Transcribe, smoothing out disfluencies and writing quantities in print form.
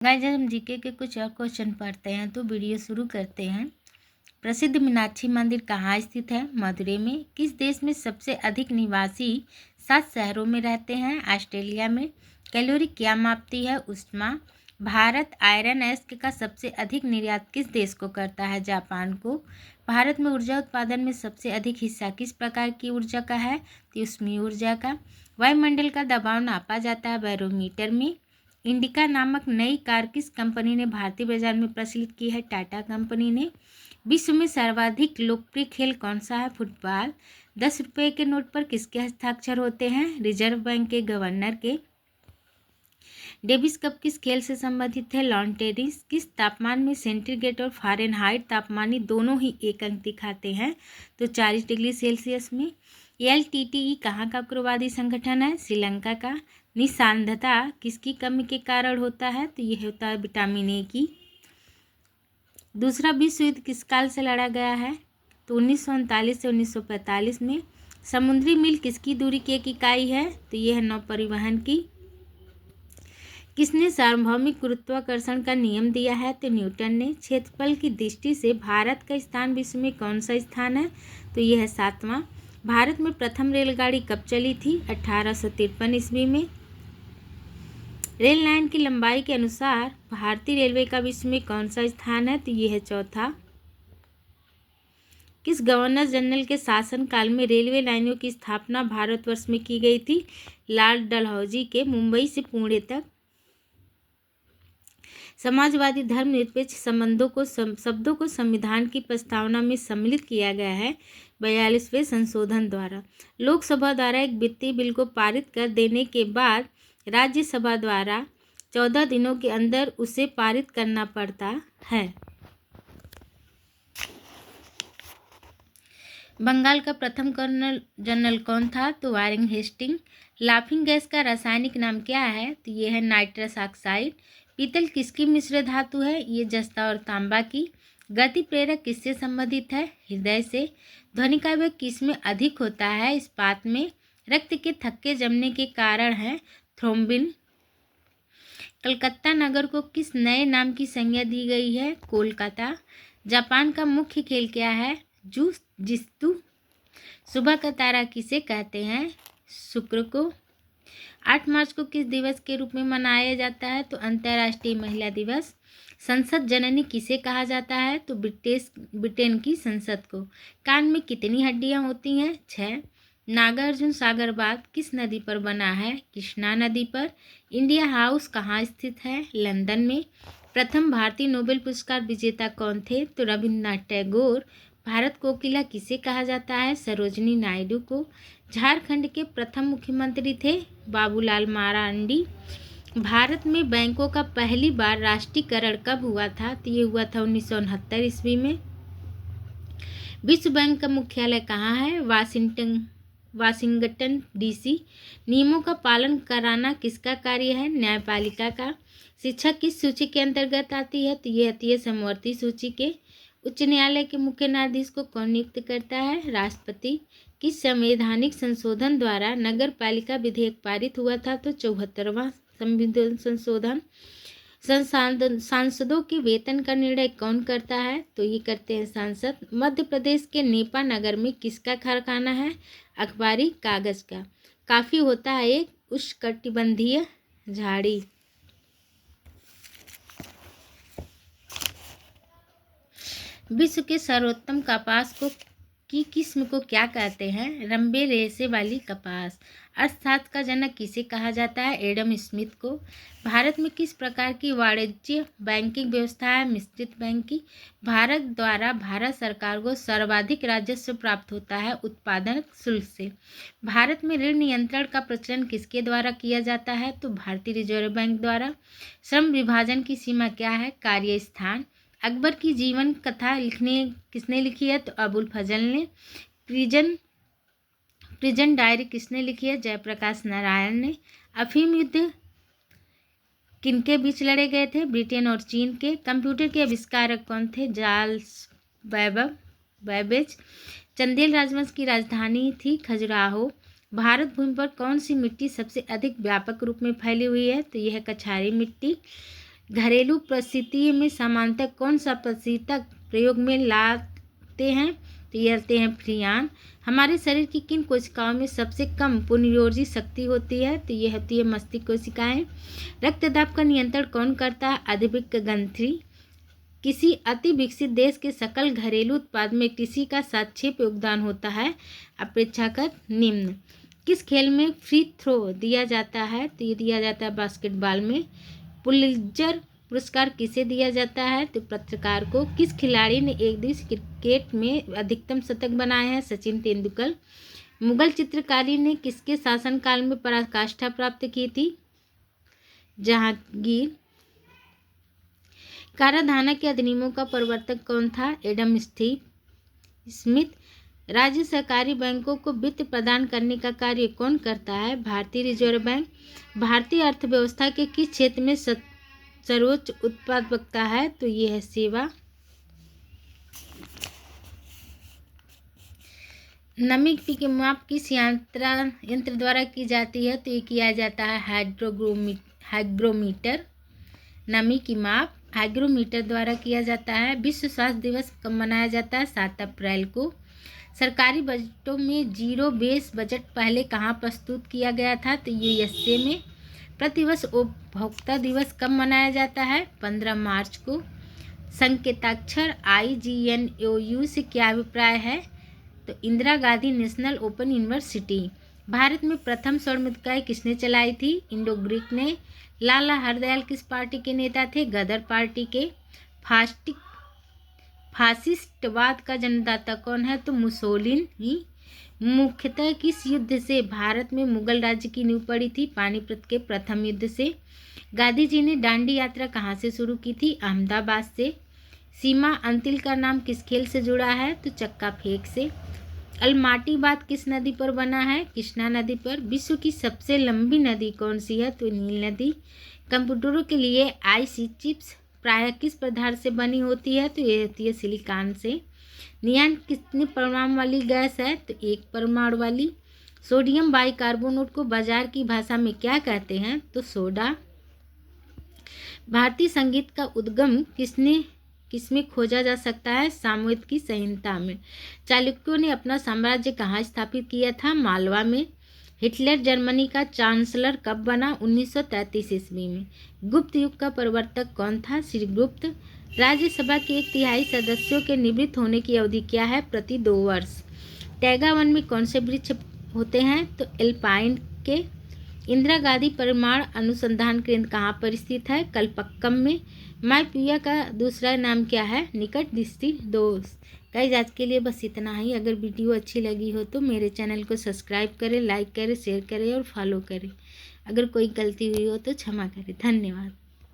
Guys हम GK के कुछ और क्वेश्चन पढ़ते हैं तो वीडियो शुरू करते हैं। प्रसिद्ध मीनाक्षी मंदिर कहाँ स्थित है? मदुरै में। किस देश में सबसे अधिक निवासी 7 शहरों में रहते हैं? ऑस्ट्रेलिया में। कैलोरी क्या मापती है? ऊष्मा। भारत आयरन एस्क का सबसे अधिक निर्यात किस देश को करता है? जापान को। भारत में ऊर्जा उत्पादन में सबसे अधिक हिस्सा किस प्रकार की ऊर्जा का है? तो ऊष्मीय ऊर्जा का। वायुमंडल का दबाव नापा जाता है बैरोमीटर में। इंडिका नामक नई कार किस कंपनी ने भारतीय बाजार में प्रचलित की है? टाटा कंपनी ने। विश्व में सर्वाधिक लोकप्रिय खेल कौन सा है? फुटबॉल। 10 रुपये के नोट पर किसके हस्ताक्षर होते हैं? रिजर्व बैंक के गवर्नर के। डेविस कप किस खेल से संबंधित है? Lawn tennis. किस तापमान में सेंटीग्रेड और फ़ारेनहाइट तापमानी दोनों ही एक अंक दिखाते हैं? तो 40 डिग्री सेल्सियस में। LTTE कहाँ का उग्रवादी संगठन है? श्रीलंका का। निस्सांधता किसकी कमी के कारण होता है? तो यह होता है विटामिन ए की। दूसरा विश्व युद्ध किस काल से लड़ा गया है? तो 1939 से 1945 में। समुद्री मील किसकी दूरी की एक इकाई है? तो यह है नौ परिवहन की। किसने सार्वभौमिक गुरुत्वाकर्षण का नियम दिया है? तो न्यूटन ने। क्षेत्रफल की दृष्टि से भारत का स्थान विश्व में कौन सा स्थान है? तो यह है 7वां। भारत में प्रथम रेलगाड़ी कब चली थी? 1853 ईस्वी में। रेल लाइन की लंबाई के अनुसार भारतीय रेलवे का विश्व में कौन सा स्थान है? तो यह है 4था। किस गवर्नर जनरल के शासनकाल में रेलवे लाइनों की स्थापना भारतवर्ष में की गई थी? लॉर्ड डलहौजी के। मुंबई से पुणे तक। समाजवादी धर्मनिरपेक्ष शब्दों को संविधान की प्रस्तावना में सम्मिलित किया गया है 42वें संशोधन द्वारा। लोकसभा द्वारा एक वित्तीय बिल को पारित कर देने के बाद राज्यसभा द्वारा 14 दिनों के अंदर उसे पारित करना पड़ता है। बंगाल का प्रथम गवर्नर जनरल कौन था? तो वारेन हेस्टिंग। लाफिंग गैस का रासायनिक नाम क्या है? तो यह है नाइट्रस ऑक्साइड। पीतल किसकी मिश्र धातु है? ये जस्ता और तांबा की। गति प्रेरक किससे संबंधित है? हृदय से। ध्वनि का वेग किस में अधिक होता है? इस्पात में। रक्त के थक्के जमने के कारण है थ्रोम्बिन। कलकत्ता नगर को किस नए नाम की संज्ञा दी गई है? कोलकाता। जापान का मुख्य खेल क्या है? जिस्तु। सुबह का तारा किसे कहते हैं? शुक्र को। 8 मार्च को किस दिवस के रूप में मनाया जाता है? तो अंतर्राष्ट्रीय महिला दिवस। संसद जननी किसे कहा जाता है? तो ब्रिटेन की संसद को। कान में कितनी हड्डियां होती हैं? 6। नागार्जुन सागर बांध किस नदी पर बना है? कृष्णा नदी पर। इंडिया हाउस कहाँ स्थित है? लंदन में। प्रथम भारतीय नोबेल पुरस्कार विजेता कौन थे? तो रविन्द्रनाथ टैगोर। भारत कोकिला किसे कहा जाता है? सरोजिनी नायडू को। झारखंड के प्रथम मुख्यमंत्री थे बाबूलाल मारांडी। भारत में बैंकों का पहली बार राष्ट्रीयकरण कब हुआ था? तो ये हुआ था 1969 ईस्वी में। विश्व बैंक का मुख्यालय कहाँ है? Washington DC। नियमों का पालन कराना किसका कार्य है? न्यायपालिका का। शिक्षा किस सूची के अंतर्गत आती है? तो ये आती है समवर्ती सूची के। उच्च न्यायालय के मुख्य न्यायाधीश को कौन नियुक्त करता है? राष्ट्रपति। किस संवैधानिक संशोधन द्वारा नगर पालिका विधेयक पारित हुआ था? तो 74वां संविधान संशोधन। सांसदों के वेतन का निर्णय कौन करता है? तो ये करते हैं सांसद। मध्य प्रदेश के नेपा नगर में किसका कारखाना है? अखबारी कागज का। काफी होता है एक उष्णकटिबंधीय झाड़ी। विश्व के सर्वोत्तम कपास की किस्म को क्या कहते हैं? लंबे रेशे वाली कपास। अर्थशास्त्र का जनक किसे कहा जाता है? एडम स्मिथ को। भारत में किस प्रकार की वाणिज्य बैंकिंग व्यवस्था है? मिश्रित बैंक की। भारत द्वारा भारत सरकार को सर्वाधिक राजस्व प्राप्त होता है उत्पादन शुल्क से। भारत में ऋण नियंत्रण का प्रचलन किसके द्वारा किया जाता है? तो भारतीय रिजर्व बैंक द्वारा। श्रम विभाजन की सीमा क्या है? कार्यस्थान। अकबर की जीवन कथा किसने लिखी है? तो अबुल फजल ने। प्रिजन डायरी किसने लिखी है? जयप्रकाश नारायण ने। अफीम युद्ध किनके बीच लड़े गए थे? ब्रिटेन और चीन के। कंप्यूटर के आविष्कारक कौन थे? Charles Babbage. चंदेल राजवंश की राजधानी थी खजुराहो। भारत भूमि पर कौन सी मिट्टी सबसे अधिक व्यापक रूप में फैली हुई है? तो यह कछारी मिट्टी। घरेलू परिस्थितियों में सामान्यतः कौन सा प्रशीतक प्रयोग में लाते हैं? तो ये आते हैं फ्रियान। हमारे शरीर की किन कोशिकाओं में सबसे कम पुनर्योजी शक्ति होती है? तो ये होती है मस्तिष्क कोशिकाएं। रक्तदाब का नियंत्रण कौन करता है? अधिविक ग्रंथि। किसी अति विकसित देश के सकल घरेलू उत्पाद में कृषि का सापेक्ष योगदान होता है अपेक्षाकृत निम्न। किस खेल में फ्री थ्रो दिया जाता है? तो ये दिया जाता है बास्केटबॉल में। पुलित्जर पुरस्कार किसे दिया जाता है? तो पत्रकार को। किस खिलाड़ी ने एक दिवसीय क्रिकेट में अधिकतम शतक बनाए हैं? सचिन तेंदुलकर। मुगल चित्रकारी ने किसके शासनकाल में पराकाष्ठा प्राप्त की थी? जहांगीर। कराधान के अधिनियमों का प्रवर्तक कौन था? Adam Smith. राज्य सहकारी बैंकों को वित्त प्रदान करने का कार्य कौन करता है? भारतीय रिजर्व बैंक। भारतीय अर्थव्यवस्था के किस क्षेत्र में सर्वोच्च उत्पादकता है? तो ये है सेवा। नमी की माप किस यंत्र द्वारा की जाती है? तो ये किया जाता है हाइग्रोमीटर। नमी की माप हाइग्रोमीटर द्वारा किया जाता है। विश्व स्वास्थ्य दिवस कब मनाया जाता है? 7 अप्रैल को। सरकारी बजटों में जीरो बेस बजट पहले कहाँ प्रस्तुत किया गया था? तो ये यूएसए में। प्रतिवर्ष उपभोक्ता दिवस कब मनाया जाता है? 15 मार्च को। संकेताक्षर IGNOU से क्या अभिप्राय है? तो Indira Gandhi national open university. Bharat में प्रथम स्वर्ण मुद्राएं किसने चलाई थी? इंडो ग्रीक ने। लाला हरदयाल किस पार्टी के नेता थे? गदर पार्टी के। फासिस्टवाद का जन्मदाता कौन है? तो मुसोलिनी। मुख्यतः किस युद्ध से भारत में मुगल राज्य की नींव पड़ी थी? पानीपत के प्रथम युद्ध से। गांधी जी ने दांडी यात्रा कहाँ से शुरू की थी? अहमदाबाद से। सीमा अंतिल का नाम किस खेल से जुड़ा है? तो चक्का फेंक से। अलमाटी बांध किस नदी पर बना है? कृष्णा नदी पर। विश्व की सबसे लंबी नदी कौन सी है? तो नील नदी। कंप्यूटरों के लिए आईसी चिप्स प्रायः किस पदार्थ से बनी होती है? तो ये होती है सिलिकॉन से। नियान कितने परमाणु वाली गैस है? तो 1 परमाणु वाली। सोडियम बाइकार्बोनेट को बाजार की भाषा में क्या कहते हैं? तो सोडा। भारतीय संगीत का उद्गम किसमें खोजा जा सकता है? सामवेद की संहिता में। चालुक्यों ने अपना साम्राज्य कहाँ स्थापित किया था? मालवा में। हिटलर जर्मनी का चांसलर कब बना? 1933 ईस्वी में। गुप्त युग का प्रवर्तक कौन था? श्रीगुप्त। राज्यसभा के 1/3 सदस्यों के निवृत्त होने की अवधि क्या है? प्रति 2 वर्ष। टैगा वन में कौन से वृक्ष होते हैं? तो एल्पाइन के। इंदिरा गांधी परमाणु अनुसंधान केंद्र कहाँ पर स्थित है? कलपक्कम में। माईपुया का दूसरा नाम क्या है? निकट दृष्टि दोष। गाइस आज के लिए बस इतना ही। अगर वीडियो अच्छी लगी हो तो मेरे चैनल को सब्सक्राइब करें, लाइक करें, शेयर करें और फॉलो करें। अगर कोई गलती हुई हो तो क्षमा करें। धन्यवाद।